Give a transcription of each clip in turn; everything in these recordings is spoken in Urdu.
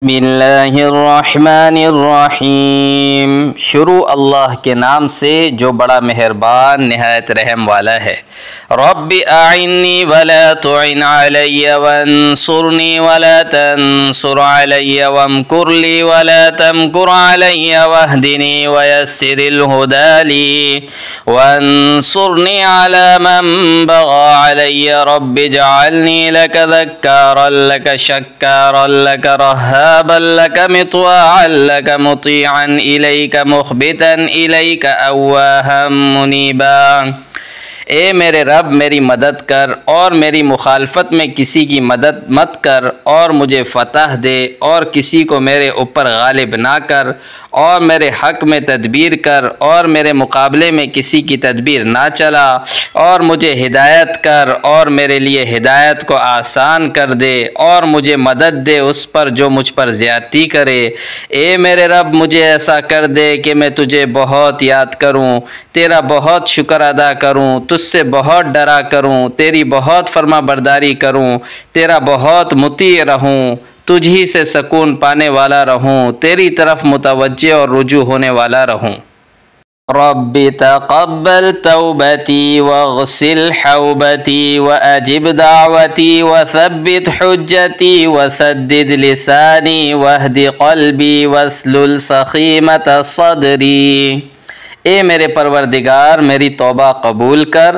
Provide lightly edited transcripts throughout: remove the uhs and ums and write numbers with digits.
بسم اللہ الرحمن الرحیم۔ شروع اللہ کے نام سے جو بڑا مہربان نہایت رحم والا ہے۔ رب اعنی ولا تعن علی وانصرنی ولا تنصر علی وامکر لی ولا تمکر علی واہدنی ویسر الہدی لی وانصرنی علی من بغی علی رب اجعلنی لک ذکارا لک شکارا لک رہابا لک مطواعا لک مطیعا الیک مخبتا الیک اواہا منیبا۔ اے میرے رب میری مدد کر اور میری مخالفت میں کسی کی مدد مت کر، اور مجھے فتح دے اور کسی کو میرے اوپر غالب نہ کر، اور میرے حق میں تدبیر کر اور میرے مقابلے میں کسی کی تدبیر نہ چلا، اور مجھے ہدایت کر اور میرے لیے ہدایت کو آسان کر دے، اور مجھے مدد دے اس پر جو مجھ پر زیادتی کرے۔ اے میرے رب مجھے ایسا کر دے کہ میں تجھے بہت یاد کروں، تیرا بہت شکر ادا کروں، تجھ سے بہت ڈرا کروں، تیری بہت فرما برداری کروں، تیرا بہت مطیع رہوں، تجھ ہی سے سکون پانے والا رہوں، تیری طرف متوجہ اور رجوع ہونے والا رہوں۔ رب تقبل توبتی واغسل حوبتی واجب دعوتی وثبت حجتی وسدد لسانی واہد قلبی واسلل سخیمۃ صدری۔ اے میرے پروردگار میری توبہ قبول کر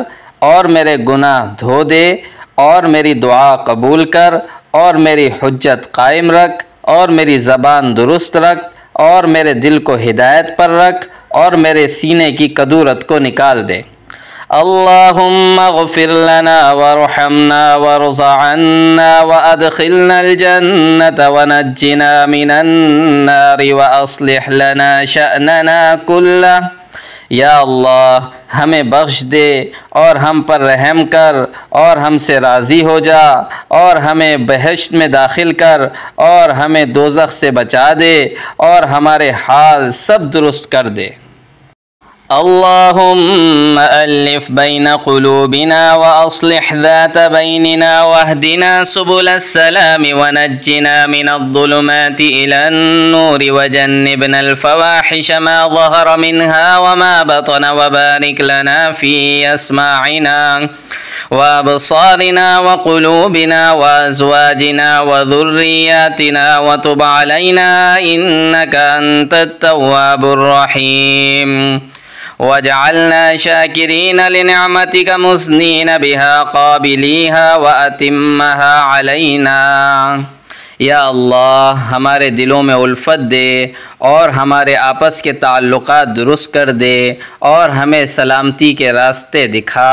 اور میرے گناہ دھو دے، اور میری دعا قبول کر اور میری حجت قائم رکھ، اور میری زبان درست رکھ، اور میرے دل کو ہدایت پر رکھ، اور میرے سینے کی کدورت کو نکال دے۔ اللہم اغفر لنا وارحمنا وارض عنا وادخلنا الجنة ونجنا من النار واصلح لنا شأننا كله۔ یا اللہ ہمیں بخش دے اور ہم پر رحم کر اور ہم سے راضی ہو جا، اور ہمیں بہشت میں داخل کر اور ہمیں دوزخ سے بچا دے، اور ہمارے حال سب درست کر دے۔ اللہم الف بین قلوبنا واصلح ذات بیننا واہدنا سبل السلام ونجنا من الظلمات الى النور وجنبنا الفواحش ما ظہر منها وما بطن وبارک لنا في اسماعنا وابصارنا وقلوبنا وازواجنا وذرياتنا وتب علينا انك انت التواب الرحيم وجعلنا شاكرين لنعمتك مثنين بها قابليها وأتمها علينا۔ یا اللہ ہمارے دلوں میں الفت دے اور ہمارے آپس کے تعلقات درست کر دے، اور ہمیں سلامتی کے راستے دکھا،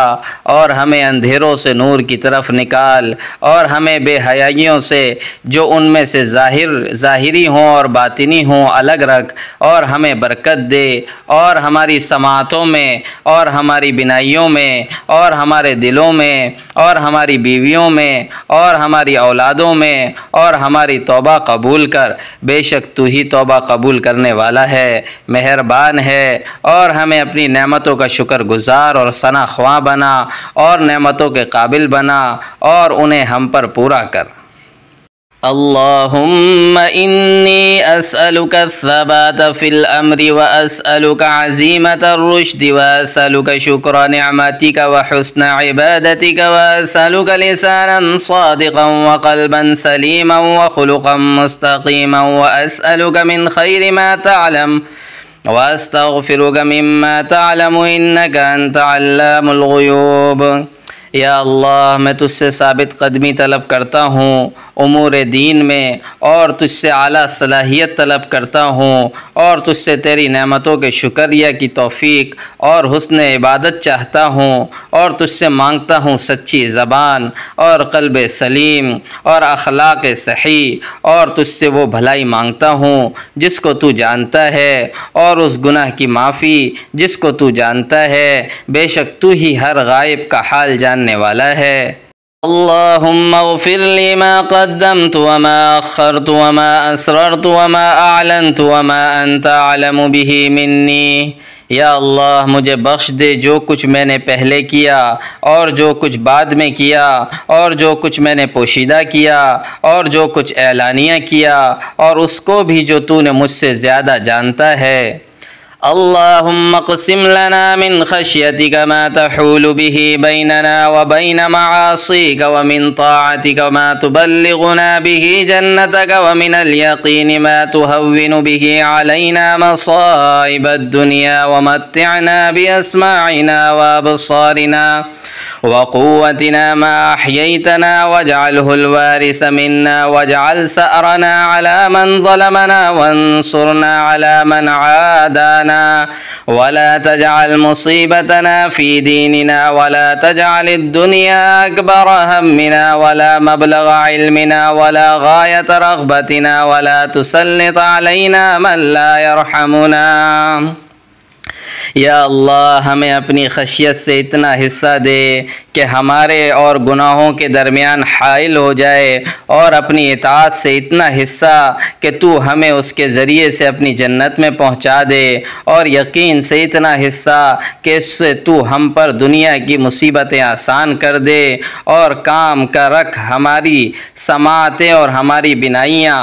اور ہمیں اندھیروں سے نور کی طرف نکال، اور ہمیں بے حیائیوں سے جو ان میں سے ظاہری ہوں اور باطنی ہوں الگ رکھ، اور ہمیں برکت دے، اور ہماری سماعتوں میں اور ہماری بینائیوں میں اور ہمارے دلوں میں اور ہماری بیویوں میں اور ہماری اولادوں میں، اور ہماری توبہ قبول کر، بے شک تو ہی توبہ قبول کرنے والا ہے، مہربان ہے، اور ہمیں اپنی نعمتوں کا شکر گزار اور ثنا خواں بنا، اور نعمتوں کے قابل بنا، اور انہیں ہم پر پورا کر۔ اللہم انی اسألک الثبات فی الامر واسألک عزیمت الرشد واسألک شکر نعمتک وحسن عبادتک واسألک لسانا صادقا وقلبا سلیما وخلقا مستقیما واسألک من خیر ما تعلم واستغفرک مما تعلم انک انت علام الغیوب۔ یا اللہ میں تجھ سے ثابت قدمی طلب کرتا ہوں امور دین میں، اور تجھ سے اعلیٰ صلاحیت طلب کرتا ہوں، اور تجھ سے تیری نعمتوں کے شکریہ کی توفیق اور حسن عبادت چاہتا ہوں، اور تجھ سے مانگتا ہوں سچی زبان اور قلب سلیم اور اخلاق صحیح، اور تجھ سے وہ بھلائی مانگتا ہوں جس کو تو جانتا ہے، اور اس گناہ کی معافی جس کو تو جانتا ہے، بے شک تو ہی ہر غائب کا حال جاننے والا ہے۔ اللہم اغفر لی ما قدمت وما اخرت وما اسررت وما اعلنت وما انت اعلم به منی۔ یا اللہ مجھے بخش دے جو کچھ میں نے پہلے کیا اور جو کچھ بعد میں کیا اور جو کچھ میں نے پوشیدہ کیا اور جو کچھ اعلانیہ کیا اور اس کو بھی جو تو نے مجھ سے زیادہ جانتا ہے۔ اللہم اقسم لنا من خشیتک ما تحول به بیننا وبین معاصیک ومن طاعتک ما تبلغنا به جنتک ومن الیقین ما تهون به علینا مصائب الدنیا ومتعنا باسماعنا وابصارنا وقوتنا ما احییتنا واجعله الوارث منا واجعل ثأرنا على من ظلمنا وانصرنا على من عادانا ولا تجعل مصيبتنا في ديننا ولا تجعل الدنيا أكبر همنا ولا مبلغ علمنا ولا غاية رغبتنا ولا تسلط علينا من لا يرحمنا۔ یا اللہ ہمیں اپنی خشیت سے اتنا حصہ دے کہ ہمارے اور گناہوں کے درمیان حائل ہو جائے، اور اپنی اطاعت سے اتنا حصہ کہ تو ہمیں اس کے ذریعے سے اپنی جنت میں پہنچا دے، اور یقین سے اتنا حصہ کہ اس سے تو ہم پر دنیا کی مصیبتیں آسان کر دے، اور کام کا رکھ ہماری سماعتیں اور ہماری بینائیاں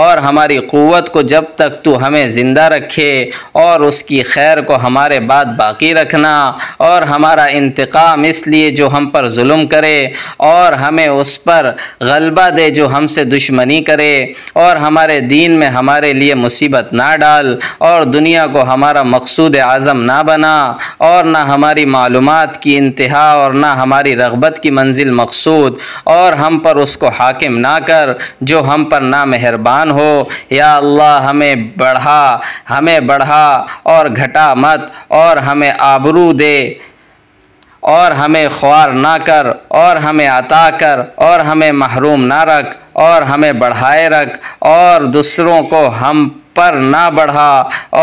اور ہماری قوت کو جب تک تو ہمیں زندہ رکھے، اور اس کی خیر کو ہمارے بعد باقی رکھنا، اور ہمارا انتقام اس لیے جو ہم پر ظلم کرے، اور ہمیں اس پر غلبہ دے جو ہم سے دشمنی کرے، اور ہمارے دین میں ہمارے لیے مصیبت نہ ڈال، اور دنیا کو ہمارا مقصود اعظم نہ بنا، اور نہ ہماری معلومات کی انتہا اور نہ ہماری رغبت کی منزل مقصود، اور ہم پر اس کو حاکم نہ کر جو ہم پر نامہربان ہو۔ یا اللہ ہمیں بڑھا اور گھٹا مت، اور ہمیں آبرو دے، اور ہمیں خوار نہ کر، اور ہمیں عطا کر، اور ہمیں محروم نہ رکھ، اور ہمیں بڑھائے رکھ، اور دوسروں کو ہم پر نہ بڑھا،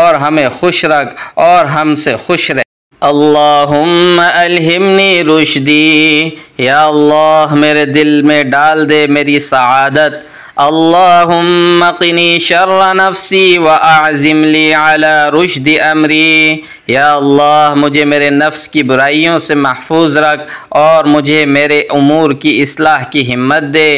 اور ہمیں خوش رکھ اور ہم سے خوش رہ۔ اللہم الہمنی رشدی، یا اللہ میرے دل میں ڈال دے میری سعادت۔ اللہم قنی شر نفسی واعزم لی علی رشد امری، یا اللہ مجھے میرے نفس کی برائیوں سے محفوظ رکھ اور مجھے میرے امور کی اصلاح کی ہمت دے۔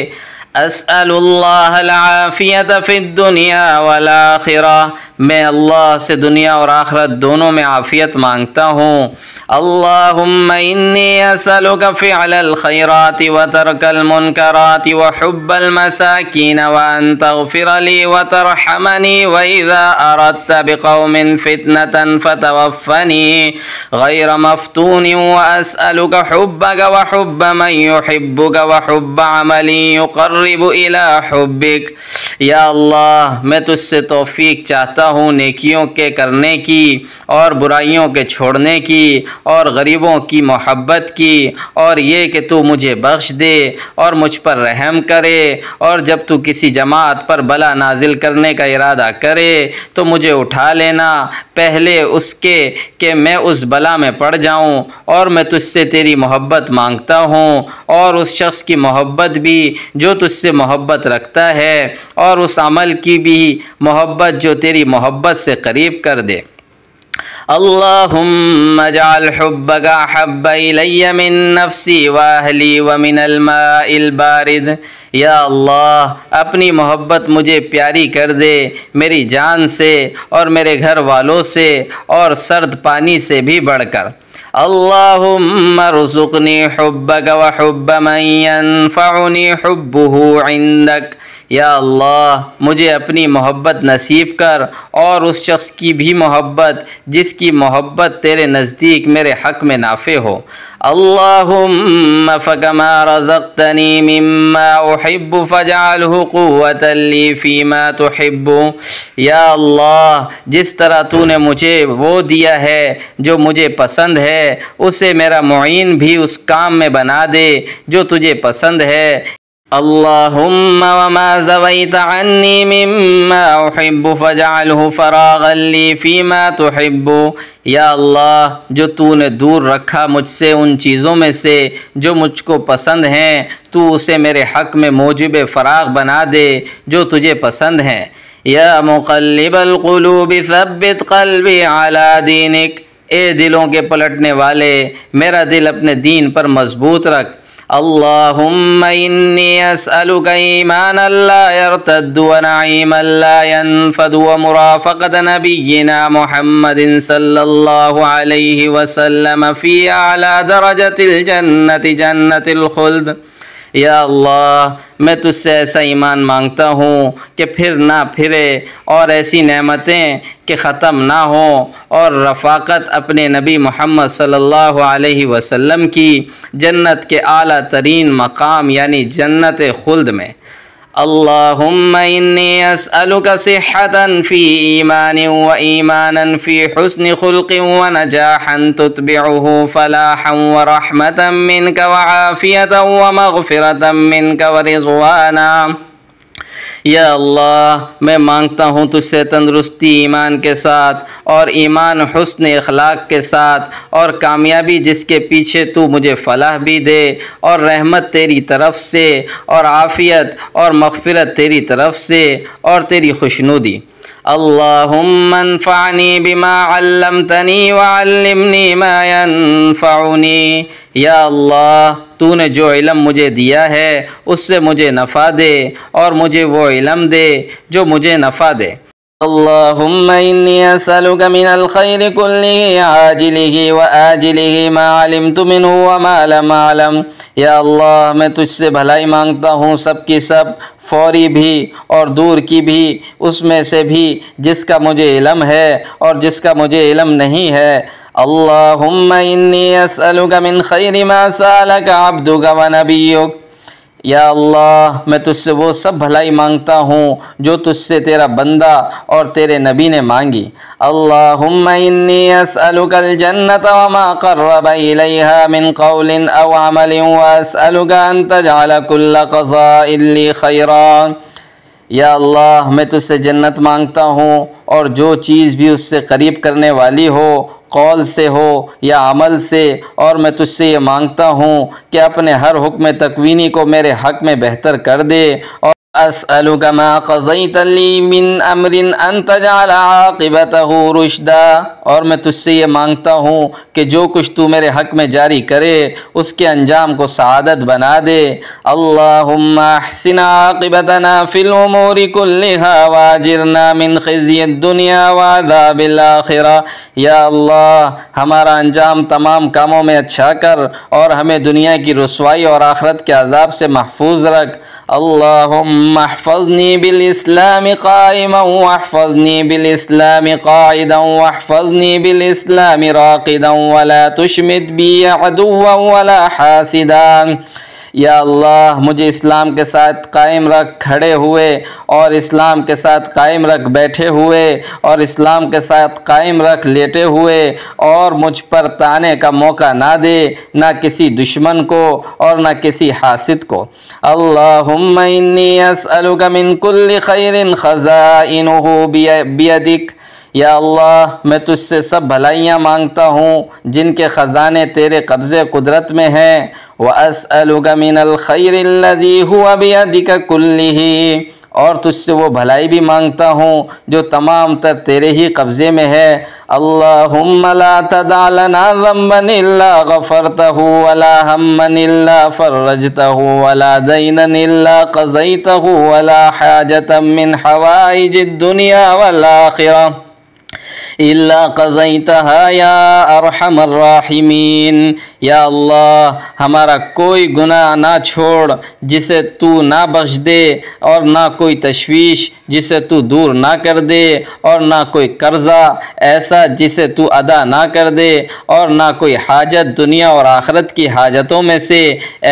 اسأل اللہ العافیت فی الدنیا والآخرہ، میں اللہ سے دنیا اور آخرت دونوں میں عافیت مانگتا ہوں۔ اللہم انی اسألک فعل الخیرات وترک المنکرات وحب المساکین وان تغفر لی وترحمنی وإذا اردت بقوم فتنة فتوفنی غیر مفتون واسألک حبک وحب من يحبک وحب عمل يقرب الى حبک۔ یا اللہ میں تجھ سے توفیق چاہتا ہوں نیکیوں کے کرنے کی اور برائیوں کے چھوڑنے کی اور غریبوں کی محبت کی، اور یہ کہ تو مجھے بخش دے اور مجھ پر رحم کرے، اور جب تو کسی جماعت پر بلا نازل کرنے کا ارادہ کرے تو مجھے اٹھا لینا پہلے اس کے کہ میں اس بلا میں پڑ جاؤں، اور میں تجھ سے تیری محبت مانگتا ہوں، اور اس شخص کی محبت بھی جو تجھ سے محبت رکھتا ہے، اور اس عمل کی بھی محبت جو تیری محبت سے قریب کر دے۔ اللہم اجعل حبک احب الی من نفسی واہلی ومن الماء البارد، یا اللہ اپنی محبت مجھے پیاری کر دے میری جان سے اور میرے گھر والوں سے اور سرد پانی سے بھی بڑھ کر۔ اللہم ارزقنی حبک وحب من ینفعنی حبہ عندک، یا اللہ مجھے اپنی محبت نصیب کر اور اس شخص کی بھی محبت جس کی محبت تیرے نزدیک میرے حق میں نافع ہو۔ اللہم فکما رزقتنی مما احب فاجعلہ قوة لی فیما تحب، یا اللہ جس طرح تو نے مجھے وہ دیا ہے جو مجھے پسند ہے اسے میرا معین بھی اس کام میں بنا دے جو تجھے پسند ہے۔ اللہم وما زویت عنی مما احب فاجعلہ فراغا لی فیما تحب، یا اللہ جو تو نے دور رکھا مجھ سے ان چیزوں میں سے جو مجھ کو پسند ہیں تو اسے میرے حق میں موجب فراغ بنا دے جو تجھے پسند ہیں۔ یا مقلب القلوب ثبت قلبی علی دینک، اے دلوں کے پلٹنے والے، میرا دل اپنے دین پر مضبوط رکھ۔ اللہم انی اسألک ایمانا لا یرتد ونعیما لا ینفد ومرافقت نبینا محمد صلی اللہ علیہ وسلم فی اعلی درجت الجنت جنت الخلد۔ یا اللہ میں تجھ سے ایسا ایمان مانگتا ہوں کہ پھر نہ پھرے، اور ایسی نعمتیں کہ ختم نہ ہوں، اور رفاقت اپنے نبی محمد صلی اللہ علیہ وسلم کی جنت کے اعلیٰ ترین مقام یعنی جنت خلد میں۔ اللہم انی اسألک صحتا فی ایمان و ایمانا فی حسن خلق و نجاحا تتبعہ فلاحا و رحمتا منک و عافیتا و مغفرتا منک و رضوانا۔ یا اللہ میں مانگتا ہوں تجھ سے تندرستی ایمان کے ساتھ، اور ایمان حسن اخلاق کے ساتھ، اور کامیابی جس کے پیچھے تو مجھے فلاح بھی دے، اور رحمت تیری طرف سے، اور عافیت اور مغفرت تیری طرف سے، اور تیری خوشنودی۔ اللہم انفعنی بما علمتنی وعلمنی ما ینفعنی۔ یا اللہ تو نے جو علم مجھے دیا ہے اس سے مجھے نفع دے، اور مجھے وہ علم دے جو مجھے نفع دے۔ اللہم انی اسألک من الخیر کلہ عاجلہ وآجلہ ما علمت منہ وما لم اعلم۔ یا اللہ میں تجھ سے بھلائی مانگتا ہوں، سب کی سب، فوری بھی اور دور کی بھی، اس میں سے بھی جس کا مجھے علم ہے اور جس کا مجھے علم نہیں ہے۔ اللہم انی اسألک من خیر ما سألک عبدک ونبیک۔ یا اللہ میں تجھ سے وہ سب بھلائی مانگتا ہوں جو تجھ سے تیرا بندہ اور تیرے نبی نے مانگی۔ اللہم انی اسألک الجنة وما قرب الیہا من قول او عمل واسألک ان تجعل کل قضاء لی خیرا۔ یا اللہ میں تجھ سے جنت مانگتا ہوں، اور جو چیز بھی اس سے قریب کرنے والی ہو، قول سے ہو یا عمل سے، اور میں تجھ سے یہ مانگتا ہوں کہ اپنے ہر حکم تکوینی کو میرے حق میں بہتر کر دے، اور اسألک ما قضیت لی من امر ان تجعل عاقبتہ رشدا۔ اور میں تجھ سے یہ مانگتا ہوں کہ جو کچھ تو میرے حق میں جاری کرے اس کے انجام کو سعادت بنا دے۔ اللہم احسن عاقبتنا فی الامور کلہا واجرنا من خزی الدنیا وعذاب الآخرہ۔ یا اللہ ہمارا انجام تمام کاموں میں اچھا کر، اور ہمیں دنیا کی رسوائی اور آخرت کے عذاب سے محفوظ رکھ۔ اللہم احفظنی بالاسلام قائما واحفظنی بالاسلام قاعدا واحفظنی بالاسلام راقدا ولا تشمت بی عدوا ولا حاسدا۔ یا اللہ مجھے اسلام کے ساتھ قائم رکھ کھڑے ہوئے، اور اسلام کے ساتھ قائم رکھ بیٹھے ہوئے، اور اسلام کے ساتھ قائم رکھ لیٹے ہوئے، اور مجھ پر تانے کا موقع نہ دے، نہ کسی دشمن کو اور نہ کسی حاسد کو۔ اللہم انی اسألک من کل خیر خزائنہ بیدک۔ یا اللہ میں تجھ سے سب بھلائیاں مانگتا ہوں جن کے خزانے تیرے قبضے قدرت میں ہیں۔ وَأَسْأَلُكَ مِنَ الْخَيْرِ الَّذِي هُوَ بِيَدِكَ كُلِّهِ۔ اور تجھ سے وہ بھلائی بھی مانگتا ہوں جو تمام تر تیرے ہی قبضے میں ہے۔ اللہم لا تدع لنا ذنبا الا غفرتہ ولا ہما الا فرجتہ ولا دینا الا قضیتہ ولا حاجة من حوائج الدنیا والآخرہ الا قضیتہا یا ارحم الراحمین۔ یا اللہ ہمارا کوئی گناہ نہ چھوڑ جسے تو نہ بخش دے، اور نہ کوئی تشویش جسے تو دور نہ کر دے، اور نہ کوئی قرضہ ایسا جسے تو ادا نہ کر دے، اور نہ کوئی حاجت دنیا اور آخرت کی حاجتوں میں سے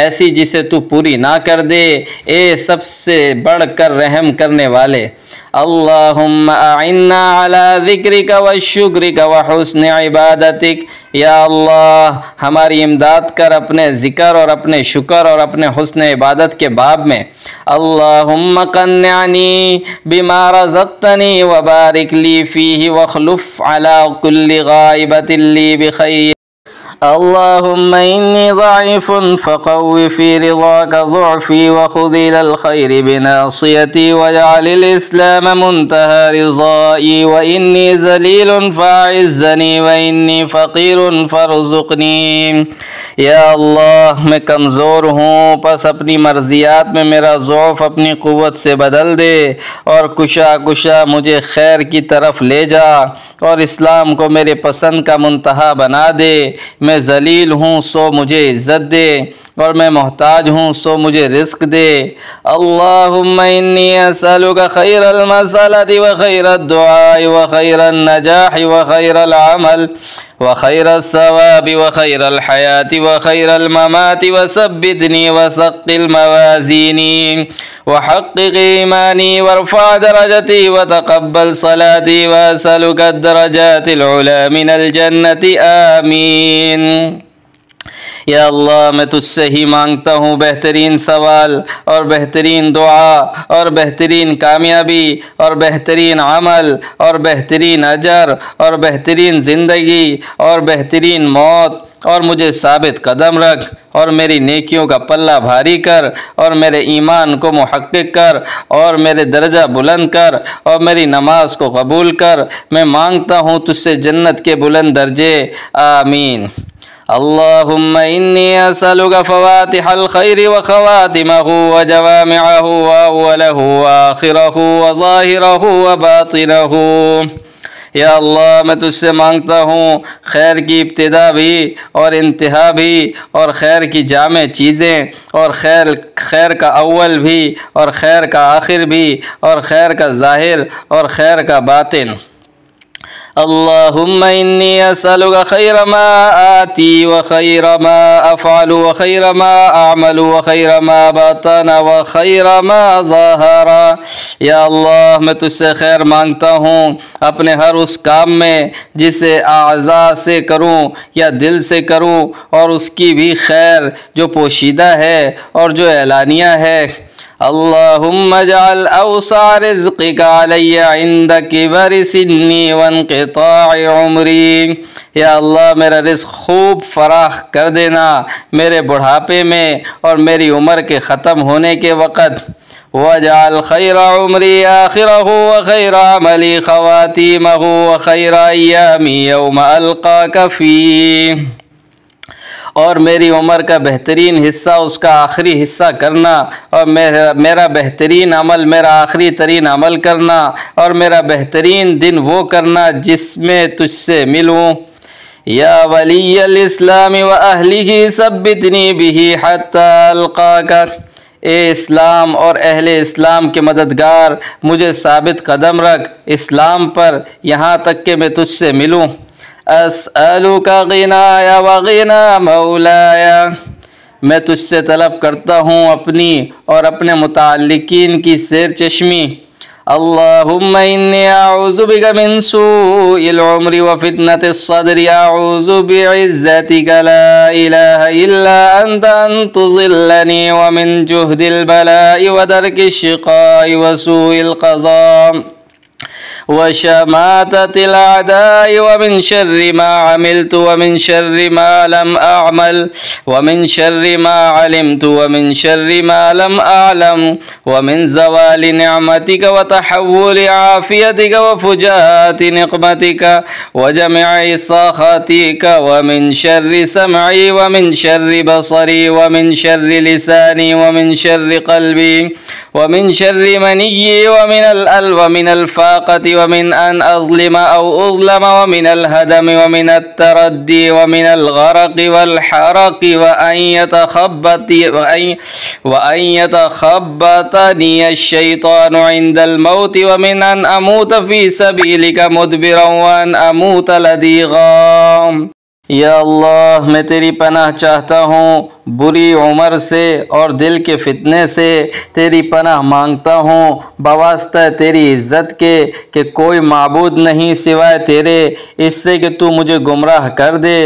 ایسی جسے تو پوری نہ کر دے، اے سب سے بڑھ کر رحم کرنے والے۔ اللہم اعنا علی ذکرک وشکرک وحسن عبادتک۔ یا اللہ ہماری امداد کر اپنے ذکر اور اپنے شکر اور اپنے حسن عبادت کے باب میں۔ اللہم قنعنی بما رزقتنی وبارک لی فیہ واخلف علی کل غائبۃ لی بخیر۔ اللهم إني ضعيف فقو في رضاك ضعفي وخذ إلى الخير بناصيتي واجعل الإسلام منتهى رضائي وإني ذليل فأعزني وإني فقير فارزقني۔ یا اللہ میں کمزور ہوں، پس اپنی مرضیات میں میرا ضعف اپنی قوت سے بدل دے اور کشا کشا مجھے خیر کی طرف لے جا اور اسلام کو میرے پسند کا منتہا بنا دے۔ میں ذلیل ہوں سو مجھے عزت دے اور میں محتاج ہوں سو مجھے رزق دے۔ اللہم انی اسألک خیر المسألة وخیر الدعاء وخیر النجاح وخیر العمل وخیر الثواب وخیر الحیاة وخیر الممات وثبتنی وثقل موازینی وحقق ایمانی وارفع درجتی وتقبل صلاتي واسألک الدرجات العلی من الجنة آمین۔ یا اللہ میں تجھ سے ہی مانگتا ہوں بہترین سوال اور بہترین دعا اور بہترین کامیابی اور بہترین عمل اور بہترین اجر اور بہترین زندگی اور بہترین موت، اور مجھے ثابت قدم رکھ اور میری نیکیوں کا پلہ بھاری کر اور میرے ایمان کو محقق کر اور میرے درجہ بلند کر اور میری نماز کو قبول کر۔ میں مانگتا ہوں تجھ سے جنت کے بلند درجے، آمین۔ اللہم انی اسألک فواتح الخیر وخواتمہ وجوامعہ واولہ وآخرہ وظاہرہ وباطنہ۔ یا اللہ میں تجھ سے مانگتا ہوں خیر کی ابتدا بھی اور انتہا بھی اور خیر کی جامع چیزیں اور خیر کا اول بھی اور خیر کا آخر بھی اور خیر کا ظاہر اور خیر کا باطن۔ اللہم انی اسألک خیر ما آتی وخیر ما افعل وخیر ما اعمل وخیر ما بطن وخیر ما ظاہر۔ یا اللہ میں تجھ سے خیر مانگتا ہوں اپنے ہر اس کام میں جسے اعضاء سے کروں یا دل سے کروں، اور اس کی بھی خیر جو پوشیدہ ہے اور جو اعلانیہ ہے۔ اللہم اجعل اوسع رزقک علی عند کبر سنی وانقطاع عمری۔ یا اللہ میرا رزق خوب فراخ کر دینا میرے بڑھاپے میں اور میری عمر کے ختم ہونے کے وقت۔ واجعل خیر عمری آخرہ وخیر عملی خواتیمہ وخیر ایامی یوم القاک فیہ۔ اور میری عمر کا بہترین حصہ اس کا آخری حصہ کرنا، اور میرا بہترین عمل میرا آخری ترین عمل کرنا، اور میرا بہترین دن وہ کرنا جس میں تجھ سے ملوں۔ یا ولی الاسلام و اہلہ ثبتنی بہ حتی القاک۔ اے اسلام اور اہل اسلام کے مددگار مجھے ثابت قدم رکھ اسلام پر یہاں تک کہ میں تجھ سے ملوں۔ اسألک غنایا وغنا مولایا۔ میں تجھ سے طلب کرتا ہوں اپنی اور اپنے متعلقین کی سیر چشمی۔ اللہم انی اعوذ بک من سوء العمر وفتنة الصدر، اعوذ بعزتک لا الہ الا انت ان تضلنی، ومن جہد البلاء ودرک الشقاء وسوء القضاء وشماتة الأعداء، ومن شر ما عملت ومن شر ما لم أعمل ومن شر ما علمت ومن شر ما لم أعلم، ومن زوال نعمتك وتحول عافيتك وفجاءة نقمتك وجمع سخطك، ومن شر سمعي ومن شر بصري ومن شر لساني ومن شر قلبي ومن شر مني ومن الفاقة ومن أن أظلم أو أظلم ومن الهدم ومن التردي ومن الغرق والحرق وأن يتخبطني الشيطان عند الموت، ومن أن أموت في سبيلك مدبرا وأن أموت لديغا۔ یا اللہ میں تیری پناہ چاہتا ہوں بری عمر سے اور دل کے فتنے سے، تیری پناہ مانگتا ہوں بواسطہ تیری عزت کے کہ کوئی معبود نہیں سوائے تیرے، اس سے کہ تو مجھے گمراہ کر دے،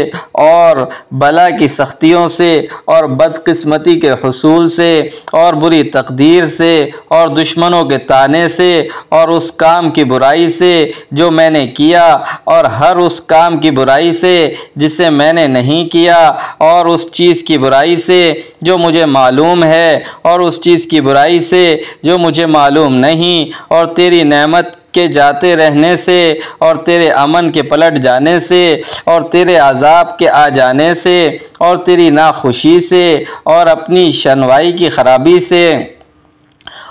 اور بلا کی سختیوں سے اور بدقسمتی کے حصول سے اور بری تقدیر سے اور دشمنوں کے طانے سے اور اس کام کی برائی سے جو میں نے کیا، اور ہر اس کام کی برائی سے جس جسے میں نے نہیں کیا، اور اس چیز کی برائی سے جو مجھے معلوم ہے، اور اس چیز کی برائی سے جو مجھے معلوم نہیں، اور تیری نعمت کے جاتے رہنے سے، اور تیرے امن کے پلٹ جانے سے، اور تیرے عذاب کے آ جانے سے، اور تیری ناخوشی سے، اور اپنی شنوائی کی خرابی سے،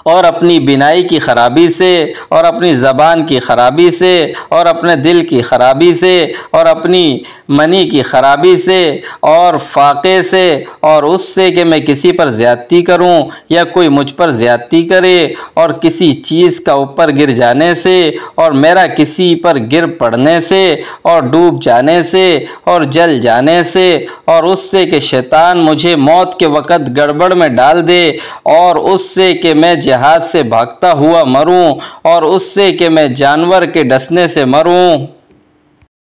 اور اپنی بینائی کی خرابی سے، اور اپنی زبان کی خرابی سے، اور اپنے دل کی خرابی سے، اور اپنی منی کی خرابی سے، اور فاقے سے، اور اس سے کہ میں کسی پر زیادتی کروں یا کوئی مجھ پر زیادتی کرے، اور کسی چیز کا اوپر گر جانے سے، اور میرا کسی پر گر پڑنے سے، اور ڈوب جانے سے، اور جل جانے سے، اور اس سے کہ شیطان مجھے موت کے وقت گڑبڑ میں ڈال دے، اور اس سے کہ میں جہاد سے بھاگتا ہوا مروں، اور اس سے کہ میں جانور کے ڈسنے سے مروں۔